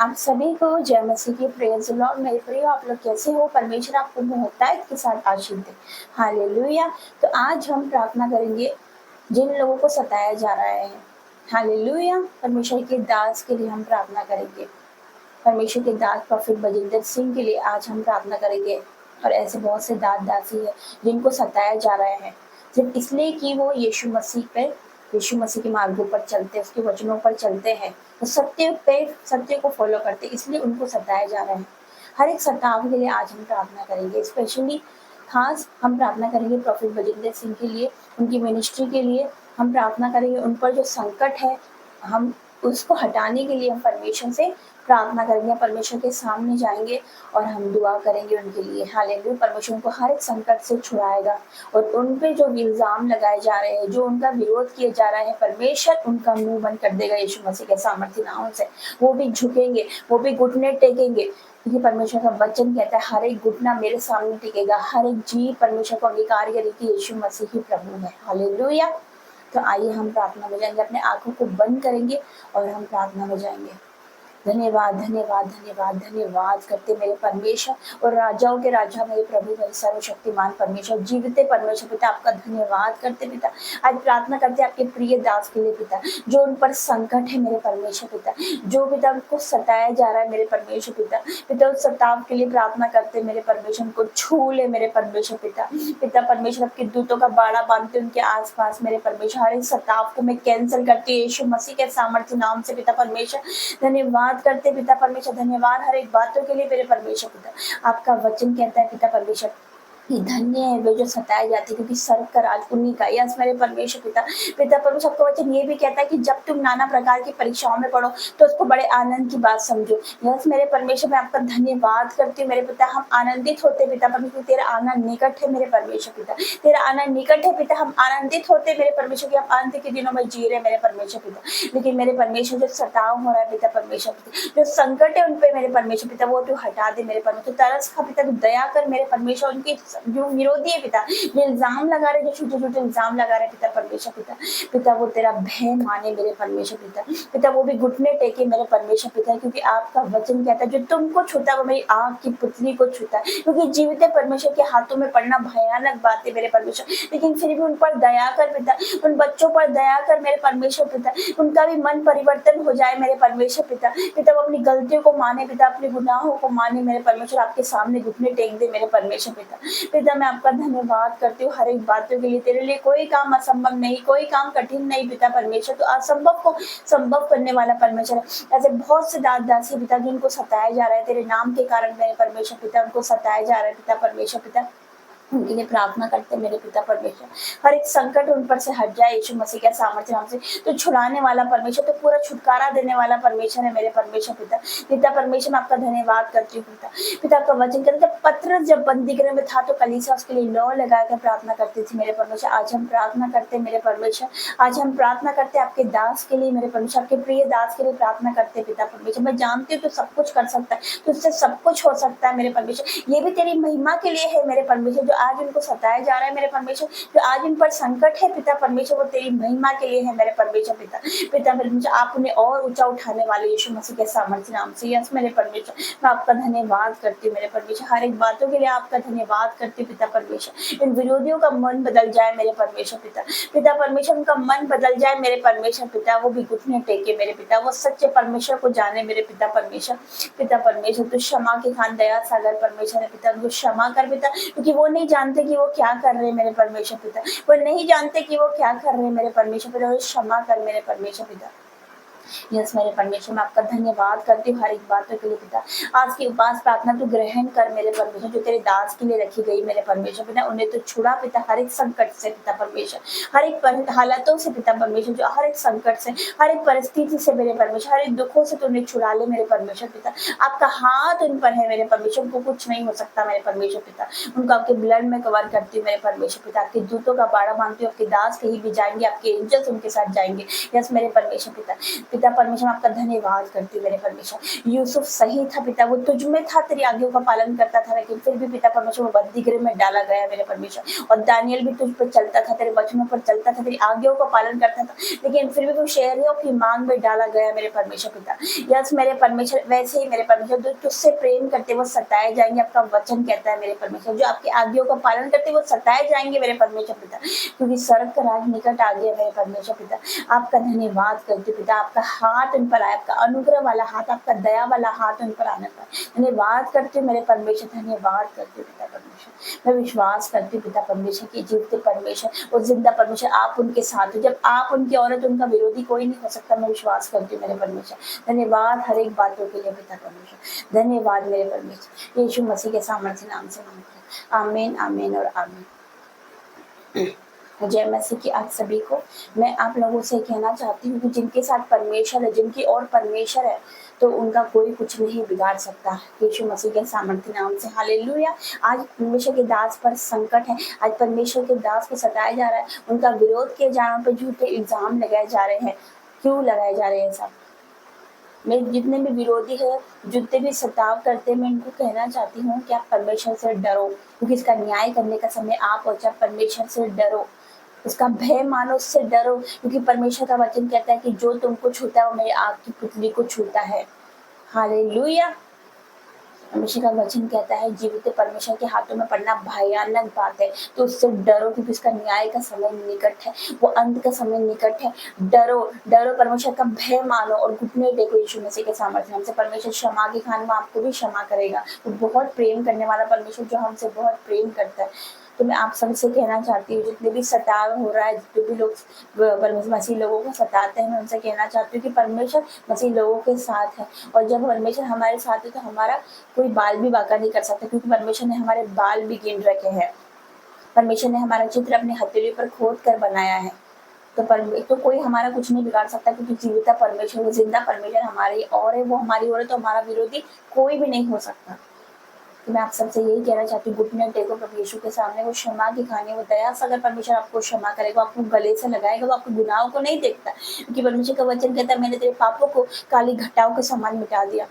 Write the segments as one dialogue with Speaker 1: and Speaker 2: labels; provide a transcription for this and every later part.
Speaker 1: आप सभी को जय मसीह की प्रेज लॉर्ड। मेरे प्रिय, आप लोग कैसे हो? परमेश्वर आपको बहुतायत के साथ आशीष दे। हालेलुया। तो आज हम प्रार्थना करेंगे जिन लोगों को सताया जा रहा है। हालेलुया। परमेश्वर के दास के लिए हम प्रार्थना करेंगे। परमेश्वर के दास प्रोफेट बजिंदर सिंह के लिए आज हम प्रार्थना करेंगे। और ऐसे बहुत से दास दासी है जिनको सताया जा रहा है, सिर्फ इसलिए कि वो यीशु मसीह के मार्गों पर चलते, उसके वचनों पर चलते हैं, तो सत्य को फॉलो करते, इसलिए उनको सताया जा रहा है। हर एक सताव के लिए आज हम प्रार्थना करेंगे। स्पेशली खास हम प्रार्थना करेंगे प्रोफेट बजिंदर सिंह के लिए, उनकी मिनिस्ट्री के लिए हम प्रार्थना करेंगे। उन पर जो संकट है, हम उसको हटाने के लिए हम परमेश्वर से प्रार्थना करेंगे, परमेश्वर के सामने जाएंगे और हम दुआ करेंगे उनके लिए। हालेलुया। परमेश्वर उनको हर एक संकट से छुड़ाएगा और उन पे जो इल्जाम लगाए जा रहे हैं, जो उनका विरोध किया जा रहा है, परमेश्वर उनका मुंह बंद कर देगा यीशु मसीह के सामर्थ्य नाम से। वो भी झुकेंगे, वो भी घुटने टेकेंगे, क्योंकि परमेश्वर का वचन कहता है हर एक घुटना मेरे सामने टिकेगा, हर एक जीव परमेश्वर को अंगीकार करे कि यीशु मसीह ही प्रभु है। हालेलुया। तो आइए हम प्रार्थना में जाएंगे, अपने आंखों को बंद करेंगे और हम प्रार्थना में जाएंगे। धन्यवाद धन्यवाद धन्यवाद धन्यवाद करते मेरे परमेश्वर और राजाओं के राजा, मेरे प्रभु, मेरे सर्वशक्तिमान परमेश्वर, जीवते परमेश्वर पिता, आपका धन्यवाद करते पिता। आज प्रार्थना करते आपके प्रिय दास के लिए पिता, जो उन पर संकट है मेरे परमेश्वर पिता, जो पिता उनको सताया जा रहा है मेरे परमेश्वर पिता उस सताव के लिए प्रार्थना करते मेरे परमेश्वर, उनको छू ले मेरे परमेश्वर पिता परमेश्वर, आपके दूतों का बाड़ा बांधते उनके आसपास मेरे परमेश्वर। हर एक सताव को मैं कैंसिल करती हूँ यीशु मसीह के सामर्थ्य नाम से पिता परमेश्वर। धन्यवाद करते पिता परमेश्वर, धन्यवाद हर एक बातों के लिए मेरे परमेश्वर पिता। आपका वचन कहता है पिता परमेश्वर, धन्य है वे जो सताए जाते, क्योंकि स्वर्ग का राज उन्हीं का। यस मेरे परमेश्वर पिता परमेश्वर, आपका वचन ये भी कहता है कि जब तुम नाना प्रकार की परीक्षाओं में पढ़ो तो उसको बड़े आनंद की बात समझो। यस मेरे परमेश्वर, मैं आपका धन्यवाद करती हूँ मेरे पिता। हम आनंदित होते पिता परमेश्वर, तेरा आनंद निकट है मेरे परमेश्वर पिता, तेरा आनंद निकट है पिता। हम आनंदित होते मेरे परमेश्वर की, हम आनंद के दिनों में जी रहे मेरे परमेश्वर पिता। लेकिन मेरे परमेश्वर, जो सताव हो रहा है पिता परमेश्वर पिता, जो संकट है उन पे मेरे परमेश्वर पिता, वो तू हटा दे मेरे परमेश्वर। तरस खा पिता, तू दया कर मेरे परमेश्वर। उनकी जो विरोधी है पिता, जो इल्जाम लगा रहे, जो छोटे छोटे इल्जाम लगा रहे पिता परमेश्वर पिता वो तेरा भय माने मेरे परमेश्वर पिता वो भी घुटने टेके मेरे परमेश्वर पिता, क्योंकि आपका वचन कहता है जो तुमको छूता वो मेरी आँख की पुतली को छूता है। क्योंकि जीवित परमेश्वर के हाथों में पड़ना भयानक बात है मेरे परमेश्वर, लेकिन फिर भी उन पर दया कर पिता, उन बच्चों पर दया कर मेरे परमेश्वर पिता। उनका भी मन परिवर्तन हो जाए मेरे परमेश्वर पिता वो अपनी गलतियों को माने पिता, अपने गुनाहों को माने मेरे परमेश्वर, आपके सामने घुटने टेक दे मेरे परमेश्वर पिता मैं आपका धन्यवाद करती हूँ हर एक बातों के लिए। तेरे लिए कोई काम असंभव नहीं, कोई काम कठिन नहीं पिता परमेश्वर। तो असंभव को संभव करने वाला परमेश्वर है। ऐसे बहुत से दास दासी पिता जिनको सताया जा रहा है तेरे नाम के कारण मेरे परमेश्वर पिता, उनको सताया जा रहा है पिता परमेश्वर पिता, उनके लिए प्रार्थना करते मेरे पिता परमेश्वर। हर एक संकट उन पर से हट जाए यीशु मसीह के सामर्थ्य नाम से। तो छुड़ाने वाला परमेश्वर, तो पूरा छुटकारा देने वाला परमेश्वर है मेरे परमेश्वर पिता परमेश्वर, मैं आपका धन्यवाद करती हूँ पिता आपका वचन कहता है पत्रस जब बंदी गृह में था तो कलीसिया उसके लिए लौ लगा कर प्रार्थना करती थी मेरे परमेश्वर। आज हम प्रार्थना करते मेरे परमेश्वर, आज हम प्रार्थना करते आपके दास के लिए मेरे परमेश्वर, आपके प्रिय दास के लिए प्रार्थना करते पिता परमेश्वर। मैं जानती हूँ तो सब कुछ कर सकता है, तुझसे सब कुछ हो सकता है मेरे परमेश्वर। ये भी तेरी महिमा के लिए है मेरे परमेश्वर। जो आज उनको सताया जा रहा है मेरे परमेश्वर, जो आज इन पर संकट है पिता परमेश्वर, वो तेरी महिमा के लिए है मेरे परमेश्वर पिता परमेश्वर। आप उन्हें और ऊंचा उठाने वाले यीशु मसीह के सामर्थ्य नाम से। यस मेरे परमेश्वर, मैं आपका धन्यवाद करती हूँ मेरे परमेश्वर। हर एक बातों के लिए आपका धन्यवाद करती हूँ पिता परमेश्वर। इन विरोधियों का मन बदल जाए मेरे परमेश्वर पिता परमेश्वर, उनका मन बदल जाए मेरे परमेश्वर पिता। वो भी घुटने टेके मेरे पिता, वो सच्चे परमेश्वर को जाने मेरे पिता परमेश्वर। तो क्षमा के खान दया सागर परमेश्वर है पिता, उनको क्षमा कर पिता, क्योंकि वो नहीं जानते कि वो क्या कर रहे हैं मेरे परमेश्वर पिता, वो नहीं जानते कि वो क्या कर रहे हैं मेरे परमेश्वर पिता। क्षमा कर मेरे परमेश्वर पिता। यस मेरे परमेश्वर, मैं आपका धन्यवाद करती हूँ हर एक बातों के लिए पिता। आज की उपास प्रार्थना तू ग्रहण कर मेरे परमेश्वर, जो तेरे दास के लिए रखी गई मेरे परमेश्वर पिता, उन्हें तो छुड़ा पिता हर एक संकट से पिता परमेश्वर, हर एक हालातों से पिता परमेश्वर, जो हर एक संकट से, हर एक परिस्थिति से मेरे परमेश्वर, हर एक दुखों से तू उन्हें छुड़ा ले मेरे परमेश्वर पिता। आपका हाथ उन पर है मेरे परमेश्वर, उनको कुछ नहीं हो सकता मेरे परमेश्वर पिता। उनको आपके ब्लड में कवर करती हूँ मेरे परमेश्वर पिता, आपके दूतों का बाड़ा बांधती हूँ, आपके दास कहीं भी जाएंगे आपके एंजल्स उनके साथ जाएंगे। यस मेरे परमेश्वर पिता पिता परमेश्वर आपका धन्यवाद करती हूँ मेरे परमेश्वर। यूसुफ सही था पिता, वो तुझ में था, तेरी आज्ञाओं का पालन करता था, लेकिन फिर भी पिता परमेश्वर वो बंदी गृह में डाला गया मेरे परमेश्वर। और दानियल भी तुझ पर चलता था, तेरे वचनों पर चलता था, तेरी आज्ञाओं का पालन करता था, लेकिन फिर भी वो शहरियों की मांग में डाला गया मेरे परमेश्वर पिता। यस मेरे परमेश्वर, वैसे ही मेरे परमेश्वर जो तुझसे प्रेम करते वो सताए जाएंगे, आपका वचन कहता है मेरे परमेश्वर। जो आपकी आज्ञाओं का पालन करते वो सताए जाएंगे मेरे परमेश्वर पिता, क्योंकि स्वर्ग का राज निकट आ गया मेरे परमेश्वर पिता। आपका धन्यवाद करती हूँ पिता, आपका हाथ उन पर आए, आपका अनुग्रह वाला हाथ, आपका दया वाला हाथ उन पर आने पर धन्यवाद करती हूँ मेरे परमेश्वर, धन्यवाद करती हूँ पिता परमेश्वर। मैं विश्वास करती हूँ पिता परमेश्वर की जीवते परमेश्वर और जिंदा परमेश्वर आप उनके साथ हो। जब आप उनकी औरत, उनका विरोधी कोई नहीं हो सकता। मैं विश्वास करती हूँ मेरे परमेश्वर। धन्यवाद हर एक बातों के लिए पिता परमेश्वर, धन्यवाद मेरे परमेश्वर। यीशु मसीह के सामर्थ्य नाम से मांगते हैं, आमीन आमीन और आमीन। जय मसीह की आप सभी को। मैं आप लोगों से कहना चाहती हूँ कि जिनके साथ परमेश्वर है, जिनकी ओर परमेश्वर है, तो उनका कोई कुछ नहीं बिगाड़ सकता यीशु मसीह के सामर्थ्य नाम से। हालेलुया। आज परमेश्वर के दास पर संकट है, आज परमेश्वर के दास को सताया जा रहा है, उनका विरोध किए जा रहा है, उन पर झूठे इल्जाम लगाए जा रहे हैं। क्यों लगाए जा रहे हैं सब? मैं जितने भी विरोधी है, जितने भी सताव करते हैं, मैं इनको कहना चाहती हूँ कि आप परमेश्वर से डरो, क्योंकि इसका न्याय करने का समय आप हो। जब परमेश्वर से डरो, उसका भय मानो, उससे डरो, क्योंकि परमेश्वर का वचन कहता है कि जो तुमको छूता है वो मेरी आग की पुतली को छूता है। हालेलुया। परमेश्वर का वचन कहता है जीवित परमेश्वर के हाथों में पड़ना भयानक बात है, तो उससे डरो, क्योंकि उसका न्याय का समय निकट है, वो अंत का समय निकट है। डरो डरो, परमेश्वर का भय मानो और घुटने टेको यीशु मसीह के सामर्थ्य हमसे। परमेश्वर क्षमा के खान में आपको भी क्षमा करेगा। वो बहुत प्रेम करने वाला परमेश्वर जो हमसे बहुत प्रेम करता है। तो मैं आप सबसे कहना चाहती हूँ, जितने भी सताव हो रहा है, जितने भी लोग परमेश्वर मसीह लोगों को सताते हैं, मैं उनसे कहना चाहती हूँ कि परमेश्वर मसीह लोगों के साथ है। और जब परमेश्वर हमारे साथ है तो हमारा कोई बाल भी बांका नहीं कर सकता, क्योंकि परमेश्वर ने हमारे बाल भी गिन रखे हैं। परमेश्वर ने हमारा चित्र अपनी हथेली पर खोद कर बनाया है। तो कोई हमारा कुछ नहीं बिगाड़ सकता, क्योंकि जीविता परमेश्वर, वो जिंदा परमेश्वर हमारी और है, वो हमारी और है, तो हमारा विरोधी कोई भी नहीं हो सकता। तो मैं आप सबसे यही कहना चाहती हूँ, घुटने टेको प्रभु यीशु के सामने। वो क्षमा की खाने, वो दया से अगर परमेश्वर आपको क्षमा करेगा, आपको गले से लगाएगा, वो आपके गुनाहों को नहीं देखता, क्योंकि परमेश्वर का वचन कहता है मैंने तेरे पापों को काली घटाओं के समान मिटा दिया।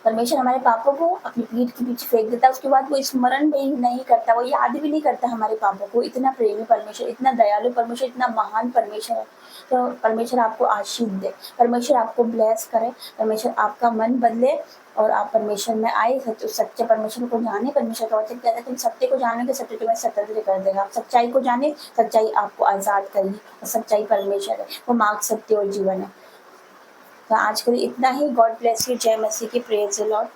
Speaker 1: परमेश्वर हमारे पापों को अपनी पीठ के पीछे फेंक देता है, उसके बाद वो स्मरण भी नहीं करता, वो याद भी नहीं करता हमारे पापों को। इतना प्रेमी परमेश्वर, इतना दयालु परमेश्वर, इतना महान परमेश्वर है। तो परमेश्वर आपको आशीष दे, परमेश्वर आपको ब्लेस करे, परमेश्वर आपका मन बदले और आप परमेश्वर में आए, सच्चे परमेश्वर को जाने। परमेश्वर का वचन कहता है तुम सत्य को जानोगे, सत्य तुम्हें स्वतंत्र कर देगा। आप सच्चाई को जाने, सच्चाई आपको आजाद करेगी, और सच्चाई परमेश्वर है, वो मार्ग, सत्य और जीवन है। तो आज के लिए इतना ही। God bless you. जय मसीह की। Praise the Lord.